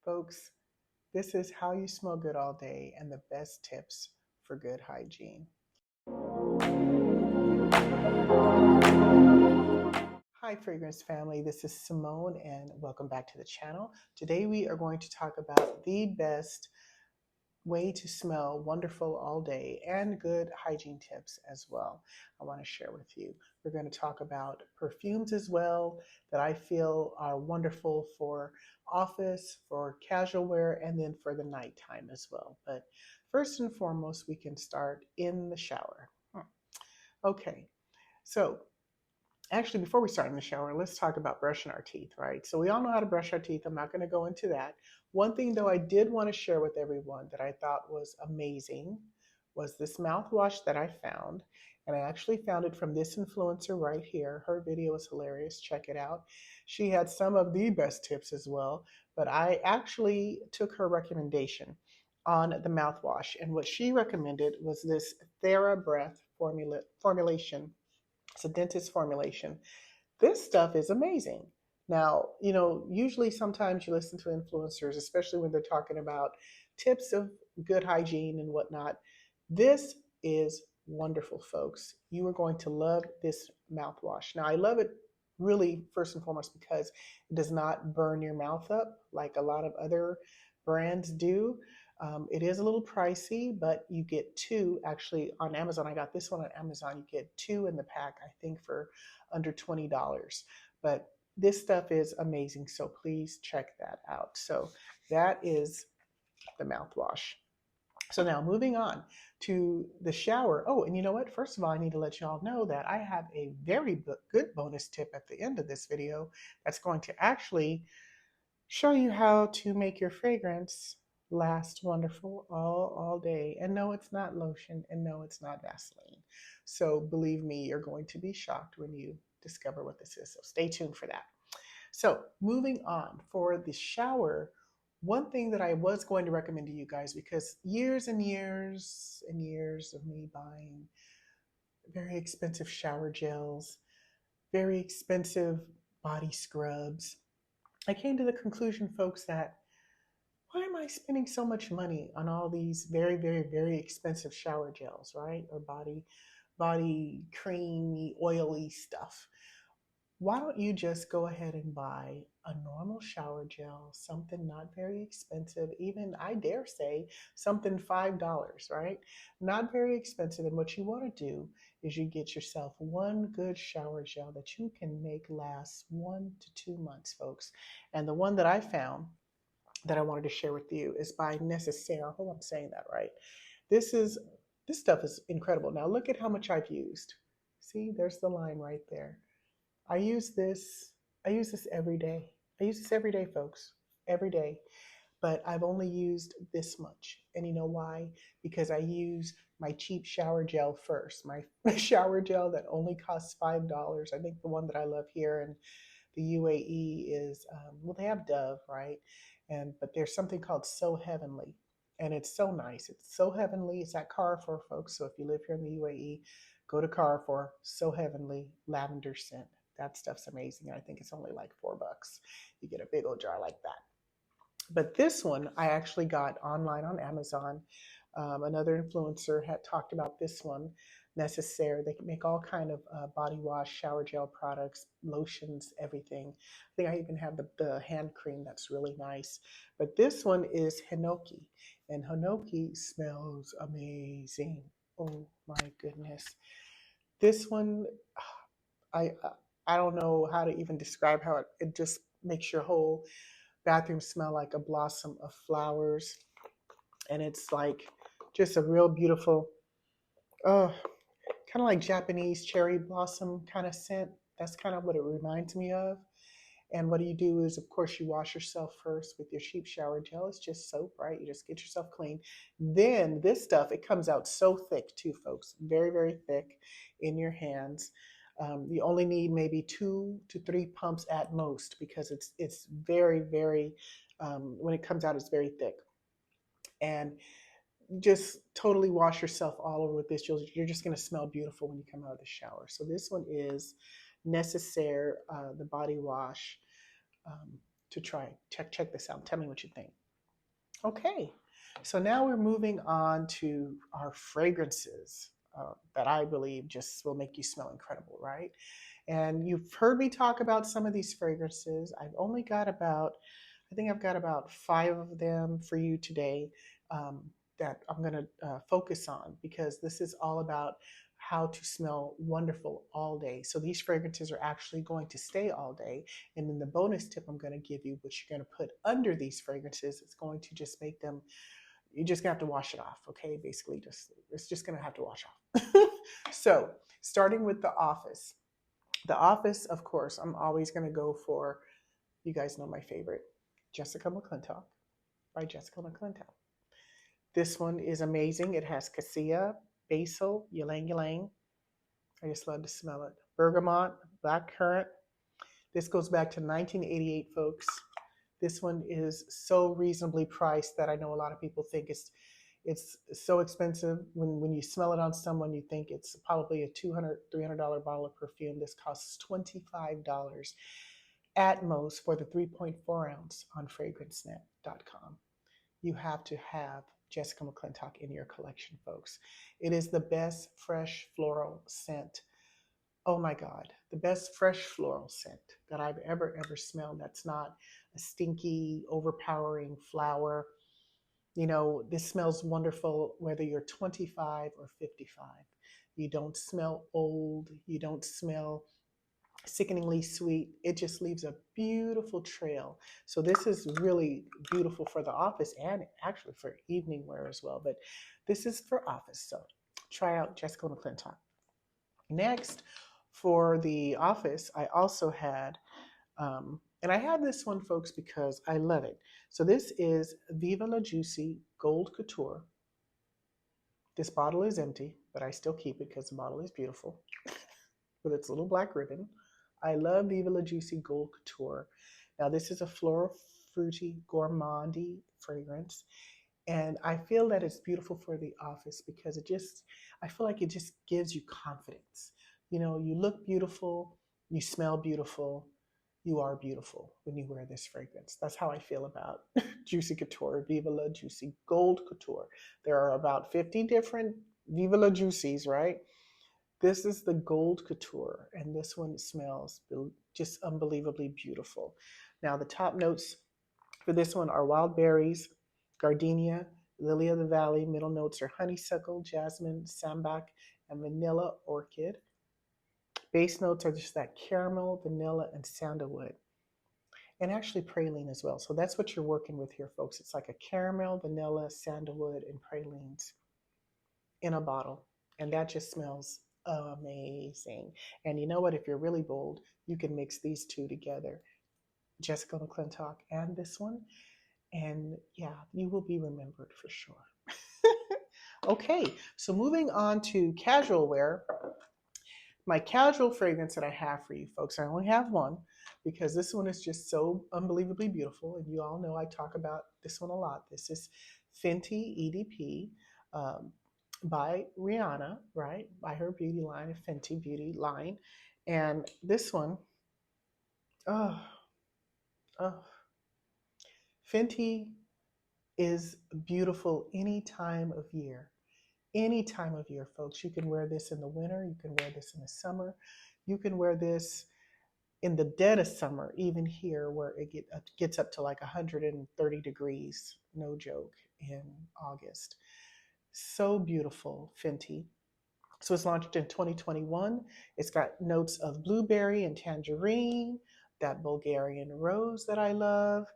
Folks, this is how you smell good all day and the best tips for good hygiene. Hi, fragrance family. This is Simone, and welcome back to the channel. Today, we are going to talk about the best way to smell wonderful all day and good hygiene tips as well. I want to share with you. We're going to talk about perfumes as well that I feel are wonderful for office, for casual wear, and then for the nighttime as well. But first and foremost, we can start in the shower. Okay, so actually, before we start in the shower, let's talk about brushing our teeth, right? So we all know how to brush our teeth. I'm not going to go into that. One thing, though, I did want to share with everyone that I thought was amazing was this mouthwash that I found. And I actually found it from this influencer right here. Her video is hilarious. Check it out. She had some of the best tips as well, but I actually took her recommendation on the mouthwash. And what she recommended was this TheraBreath formulation. It's a dentist formulation. This stuff is amazing. Now, usually sometimes you listen to influencers, especially when they're talking about tips of good hygiene and whatnot. This is wonderful, folks. You are going to love this mouthwash. Now, I love it really first and foremost because it does not burn your mouth up like a lot of other brands do. It is a little pricey, but you get two actually on Amazon. I got this one on Amazon. You get two in the pack, I think, for under $20. But this stuff is amazing. So please check that out. So that is the mouthwash. So now moving on to the shower. Oh, and you know what? First of all, I need to let you all know that I have a very good bonus tip at the end of this video that's going to actually show you how to make your fragrance last wonderful all day. And no, it's not lotion, and no, it's not Vaseline. So believe me, you're going to be shocked when you discover what this is. So stay tuned for that. So moving on for the shower, one thing that I was going to recommend to you guys, because years and years and years of me buying very expensive shower gels, very expensive body scrubs, I came to the conclusion, folks, that why am I spending so much money on all these very, very, very expensive shower gels, right? Or body creamy, oily stuff. Why don't you just go ahead and buy a normal shower gel, something not very expensive, even I dare say something $5, right? Not very expensive. And what you want to do is you get yourself one good shower gel that you can make last 1 to 2 months, folks. And the one that I found that I wanted to share with you is by Necessaire. I hope I'm saying that right. This is this stuff is incredible. Now look at how much I've used. See, there's the line right there. I use this. I use this every day. I use this every day, folks. Every day. But I've only used this much. And you know why? Because I use my cheap shower gel first. My shower gel that only costs $5. I think the one that I love here in the UAE is, well, they have Dove, right? But there's something called So Heavenly. And it's so nice. It's so heavenly. It's at Carrefour, folks. So if you live here in the UAE, go to Carrefour. So Heavenly lavender scent. That stuff's amazing. I think it's only like $4. You get a big old jar like that. But this one I actually got online on Amazon. Another influencer had talked about this one, Necessaire. They can make all kind of body wash, shower gel products, lotions, everything. I think I even have the hand cream that's really nice. But this one is Hinoki, and Hinoki smells amazing. Oh my goodness. This one, I I don't know how to even describe how it just makes your whole bathroom smell like a blossom of flowers. And it's like just a real beautiful, uh, kind of like Japanese cherry blossom kind of scent. That's kind of what it reminds me of. And what you do is, of course, you wash yourself first with your cheap shower gel. It's just soap, right? You just get yourself clean. Then this stuff, it comes out so thick too, folks. Very, very thick in your hands. You only need maybe 2 to 3 pumps at most because it's very, very, when it comes out, it's very thick. And just totally wash yourself all over with this. You're just going to smell beautiful when you come out of the shower. So this one is Necessaire, the body wash. Um, to try. Check this out. Tell me what you think. Okay, so now we're moving on to our fragrances that I believe just will make you smell incredible, right? And you've heard me talk about some of these fragrances. I think I've got about 5 of them for you today that I'm going to focus on because this is all about how to smell wonderful all day. So these fragrances are actually going to stay all day. And then the bonus tip I'm going to give you, which you're going to put under these fragrances, is going to just make them, you're just going to have to wash it off. Okay. Basically, it's just going to have to wash off. So starting with The Office. The Office, of course, I'm always going to go for, you guys know my favorite, Jessica McClintock by Jessica McClintock. This one is amazing. It has cassia, basil, ylang ylang. I just love to smell it. Bergamot, blackcurrant. This goes back to 1988, folks. This one is so reasonably priced that I know a lot of people think it's so expensive. When you smell it on someone, you think it's probably a $200, $300 bottle of perfume. This costs $25 at most for the 3.4 ounce on fragrancenet.com. You have to have Jessica McClintock in your collection, folks. It is the best fresh floral scent. Oh my God, the best fresh floral scent that I've ever smelled. That's not a stinky, overpowering flower. You know, this smells wonderful whether you're 25 or 55. You don't smell old. You don't smell sickeningly sweet. It just leaves a beautiful trail. So this is really beautiful for the office and actually for evening wear as well. But this is for office. So try out Jessica McClintock. Next, for the office, I also had, and I had this one, folks, because I love it. So this is Viva La Juicy Gold Couture. This bottle is empty, but I still keep it because the bottle is beautiful with its little black ribbon. I love Viva La Juicy Gold Couture. Now, this is a floral, fruity, gourmandy fragrance. And I feel that it's beautiful for the office because I feel like it just gives you confidence. You know, you look beautiful, you smell beautiful, you are beautiful when you wear this fragrance. That's how I feel about Juicy Couture, Viva La Juicy Gold Couture. There are about 50 different Viva La Juicies, right? This is the Gold Couture, and this one smells just unbelievably beautiful. Now, the top notes for this one are wild berries, gardenia, lily of the valley. Middle notes are honeysuckle, jasmine, sambac, and vanilla orchid. Base notes are just that caramel, vanilla, and sandalwood. And actually praline as well. So that's what you're working with here, folks. It's like a caramel, vanilla, sandalwood, and pralines in a bottle. And that just smells amazing. And you know what? If you're really bold, you can mix these two together, Jessica McClintock and this one. And yeah, you will be remembered for sure. Okay, so moving on to casual wear. My casual fragrance that I have for you folks, I only have one because this one is just so unbelievably beautiful. And you all know I talk about this one a lot. This is Fenty EDP. By Rihanna, right? By her beauty line, Fenty Beauty line. And this one, oh, oh, Fenty is beautiful any time of year. Any time of year, folks. You can wear this in the winter. You can wear this in the summer. You can wear this in the dead of summer, even here where it gets up to like 130 degrees, no joke, in August. So beautiful, Fenty. So it's launched in 2021. It's got notes of blueberry and tangerine, that Bulgarian rose that I love,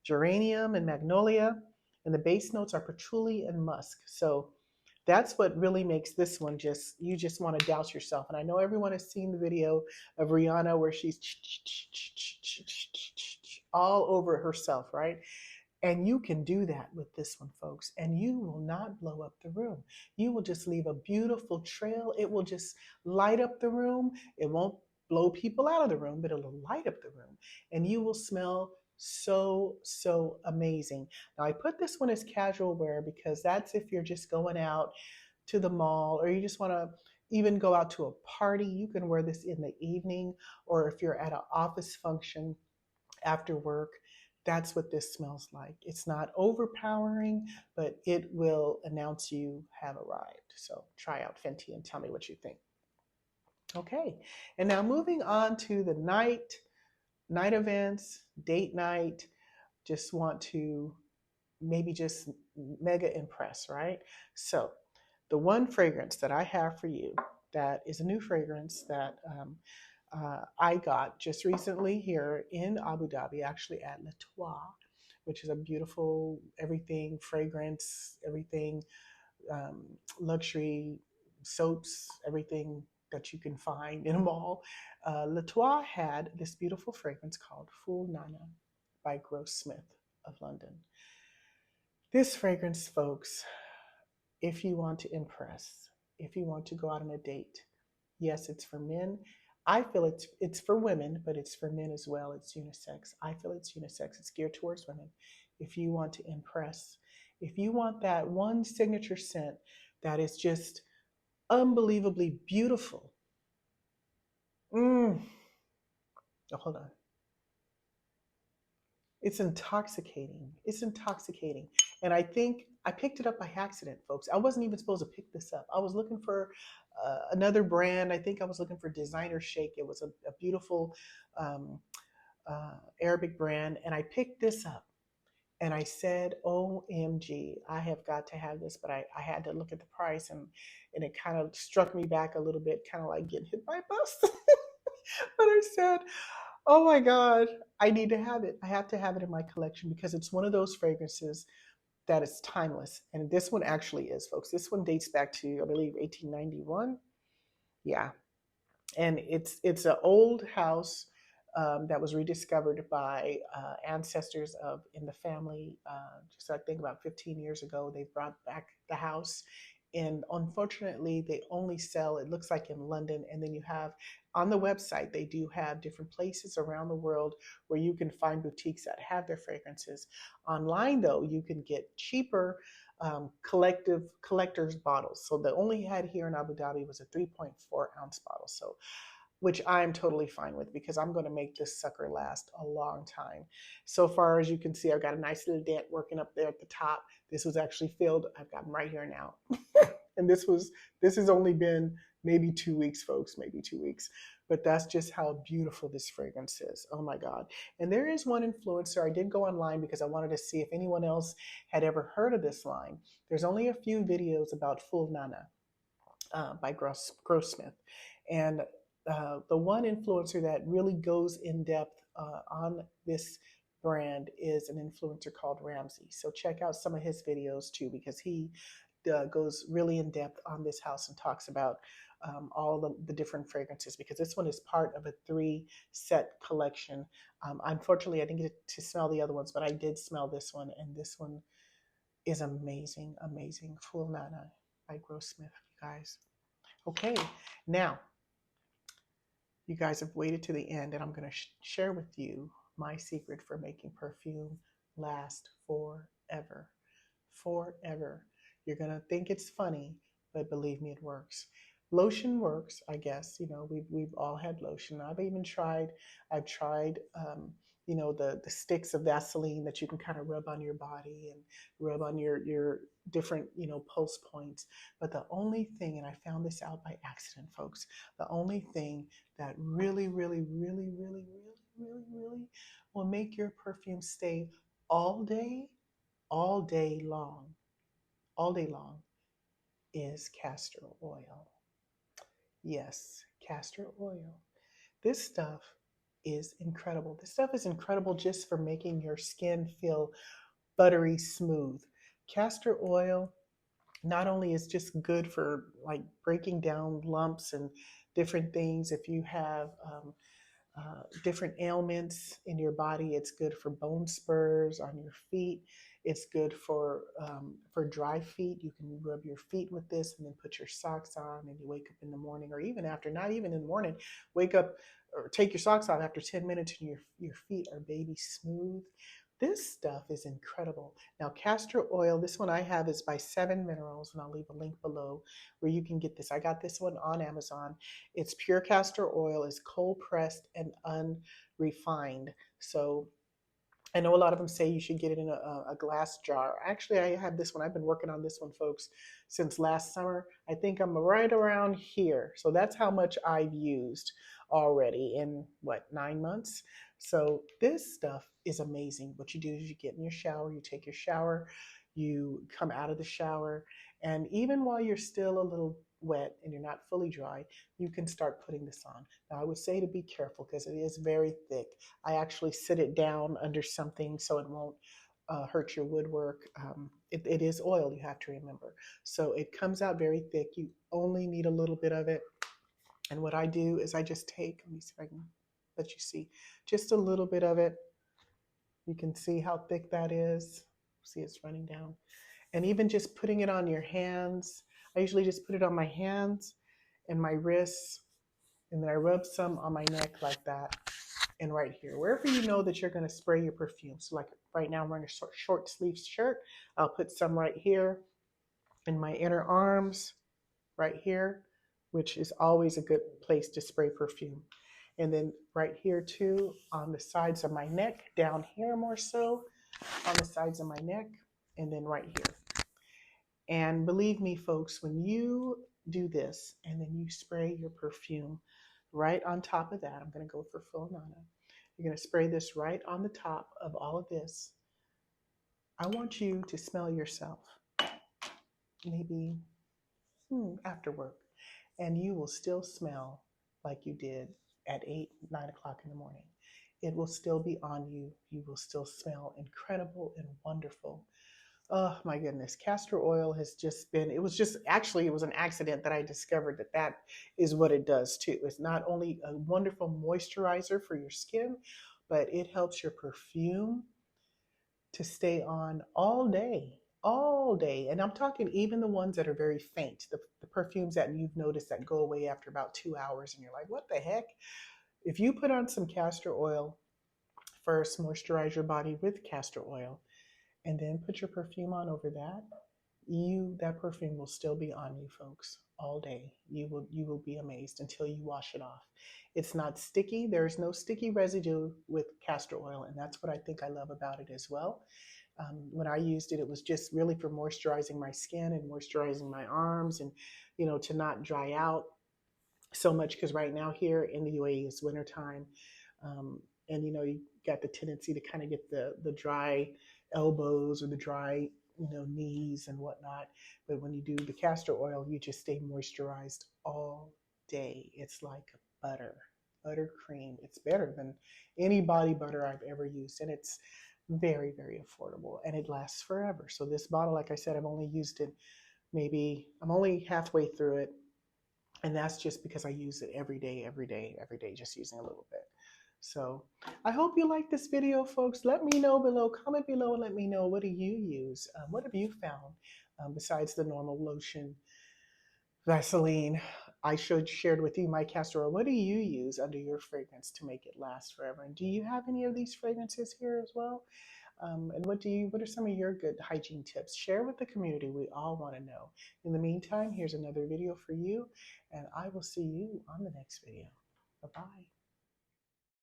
geranium and magnolia, and the base notes are patchouli and musk. So that's what really makes this one you just want to douse yourself. And I know everyone has seen the video of Rihanna where she's all over herself, right? And you can do that with this one, folks, and you will not blow up the room. You will just leave a beautiful trail. It will just light up the room. It won't blow people out of the room, but it'll light up the room, and you will smell so, so amazing. Now, I put this one as casual wear because that's if you're just going out to the mall or you just want to even go out to a party. You can wear this in the evening, or if you're at an office function after work, That's what this smells like. It's not overpowering, but it will announce you have arrived. So try out Fenty and tell me what you think. Okay, and now moving on to the night events, date night. Just want to maybe just mega impress, right? So the one fragrance that I have for you that is a new fragrance that I got just recently here in Abu Dhabi, actually at Le Trois, which is a beautiful everything fragrance, everything um, luxury soaps, everything that you can find in a mall. Le Trois had this beautiful fragrance called Fool Nana by Grossmith of London. This fragrance, folks, if you want to impress, if you want to go out on a date, yes, it's for men. I feel it's for women, but it's for men as well. It's unisex. I feel it's unisex. It's geared towards women. If you want to impress, if you want that one signature scent that is just unbelievably beautiful. Mm. Oh, hold on. It's intoxicating. It's intoxicating. And I think I picked it up by accident, folks. I wasn't even supposed to pick this up. I was looking for another brand. I think I was looking for Designer Shake. It was a beautiful um, Arabic brand. And I picked this up and I said, OMG, I have got to have this. But I had to look at the price and it kind of struck me back a little bit, kind of like getting hit by a bus. But I said, oh my God, I need to have it. I have to have it in my collection because it's one of those fragrances that is timeless. And this one actually is, folks. This one dates back to, I believe, 1891. Yeah, and it's an old house that was rediscovered by ancestors of in the family. Just I think about 15 years ago, they brought back the house, and unfortunately, they only sell. It looks like in London, and then you have on the website they do have different places around the world where you can find boutiques that have their fragrances. Online, though, you can get cheaper collector's bottles. So the only had here in Abu Dhabi was a 3.4 ounce bottle. So which I'm totally fine with because I'm going to make this sucker last a long time. So far, as you can see, I've got a nice little dent working up there at the top. This was actually filled. I've got them right here now. And this has only been maybe 2 weeks, folks, maybe 2 weeks. But that's just how beautiful this fragrance is. Oh my God. And there is one influencer. I did go online because I wanted to see if anyone else had ever heard of this line. There's only a few videos about Full Nana by Grossmith. And the one influencer that really goes in depth on this brand is an influencer called Ramsey. So check out some of his videos too, because he goes really in depth on this house and talks about all the different fragrances, because this one is part of a 3 set collection. Unfortunately, I didn't get to smell the other ones, but I did smell this one, and this one is amazing, amazing. Full Nana by Grossmith, you guys. Okay, now you guys have waited to the end, and I'm going to share with you my secret for making perfume last forever. Forever. You're going to think it's funny, but believe me, it works. Lotion works, I guess. You know, we've all had lotion. I've tried, the sticks of Vaseline that you can kind of rub on your body and rub on your different, pulse points. But the only thing, and I found this out by accident, folks, the only thing that really, really, really, really, really, really, really will make your perfume stay all day, all day long, all day long is castor oil. Yes, castor oil. This stuff is incredible. This stuff is incredible just for making your skin feel buttery smooth. Castor oil not only is just good for like breaking down lumps and different things if you have different ailments in your body. It's good for bone spurs on your feet. It's good for dry feet. You can rub your feet with this and then put your socks on and you wake up in the morning, or even after, not even in the morning, wake up or take your socks off after 10 minutes and your feet are baby smooth. This stuff is incredible. Now, castor oil, this one I have is by 7 Minerals, and I'll leave a link below where you can get this. I got this one on Amazon. It's pure castor oil, is cold pressed and unrefined. So I know a lot of them say you should get it in a glass jar. Actually, I have this one. I've been working on this one, folks, since last summer. I think I'm right around here. So that's how much I've used already in what, 9 months? So this stuff is amazing. What you do is you get in your shower, you take your shower, you come out of the shower, and even while you're still a little wet and you're not fully dry, you can start putting this on. Now, I would say to be careful because it is very thick. I actually sit it down under something so it won't hurt your woodwork. It is oil, you have to remember. So it comes out very thick. You only need a little bit of it. And what I do is I just take, let me see if I can let you see, just a little bit of it. You can see how thick that is. See, it's running down. And even just putting it on your hands, I usually just put it on my hands and my wrists, and then I rub some on my neck like that. And right here, wherever you know that you're going to spray your perfume. So like right now I'm wearing a short sleeve shirt. I'll put some right here in my inner arms, right here, which is always a good place to spray perfume. And then right here too, on the sides of my neck, down here more so, on the sides of my neck, and then right here. And believe me, folks, when you do this and then you spray your perfume right on top of that, I'm going to go for full nana. You're going to spray this right on the top of all of this. I want you to smell yourself, maybe after work, and you will still smell like you did at 8, 9 o'clock in the morning. It will still be on you. You will still smell incredible and wonderful. Oh my goodness. Castor oil has just been, it was just, actually, it was an accident that I discovered that that is what it does too. It's not only a wonderful moisturizer for your skin, but it helps your perfume to stay on all day, all day. And I'm talking even the ones that are very faint, the perfumes that you've noticed that go away after about 2 hours and you're like, what the heck? If you put on some castor oil first, moisturize your body with castor oil, and then put your perfume on over that, that perfume will still be on you, folks, all day. You will be amazed until you wash it off. It's not sticky. There's no sticky residue with castor oil, and that's what I think I love about it as well. When I used it, it was just really for moisturizing my skin and moisturizing my arms, and to not dry out so much, because right now here in the UAE it's wintertime, and you got the tendency to kind of get the dry elbows or the dry knees and whatnot. But when you do the castor oil, you just stay moisturized all day. It's like buttercream. It's better than any body butter I've ever used, and it's very, very affordable, and it lasts forever. So this bottle, like I said, I've only used it, maybe I'm only halfway through it, and that's just because I use it every day, every day, every day, just using a little bit. So I hope you like this video, folks. Let me know below, comment below, and let me know, what do you use? What have you found besides the normal lotion, Vaseline? I shared with you my castor oil. What do you use under your fragrance to make it last forever? And do you have any of these fragrances here as well? And what are some of your good hygiene tips? Share with the community. We all want to know. In the meantime, here's another video for you, and I will see you on the next video. Bye-bye.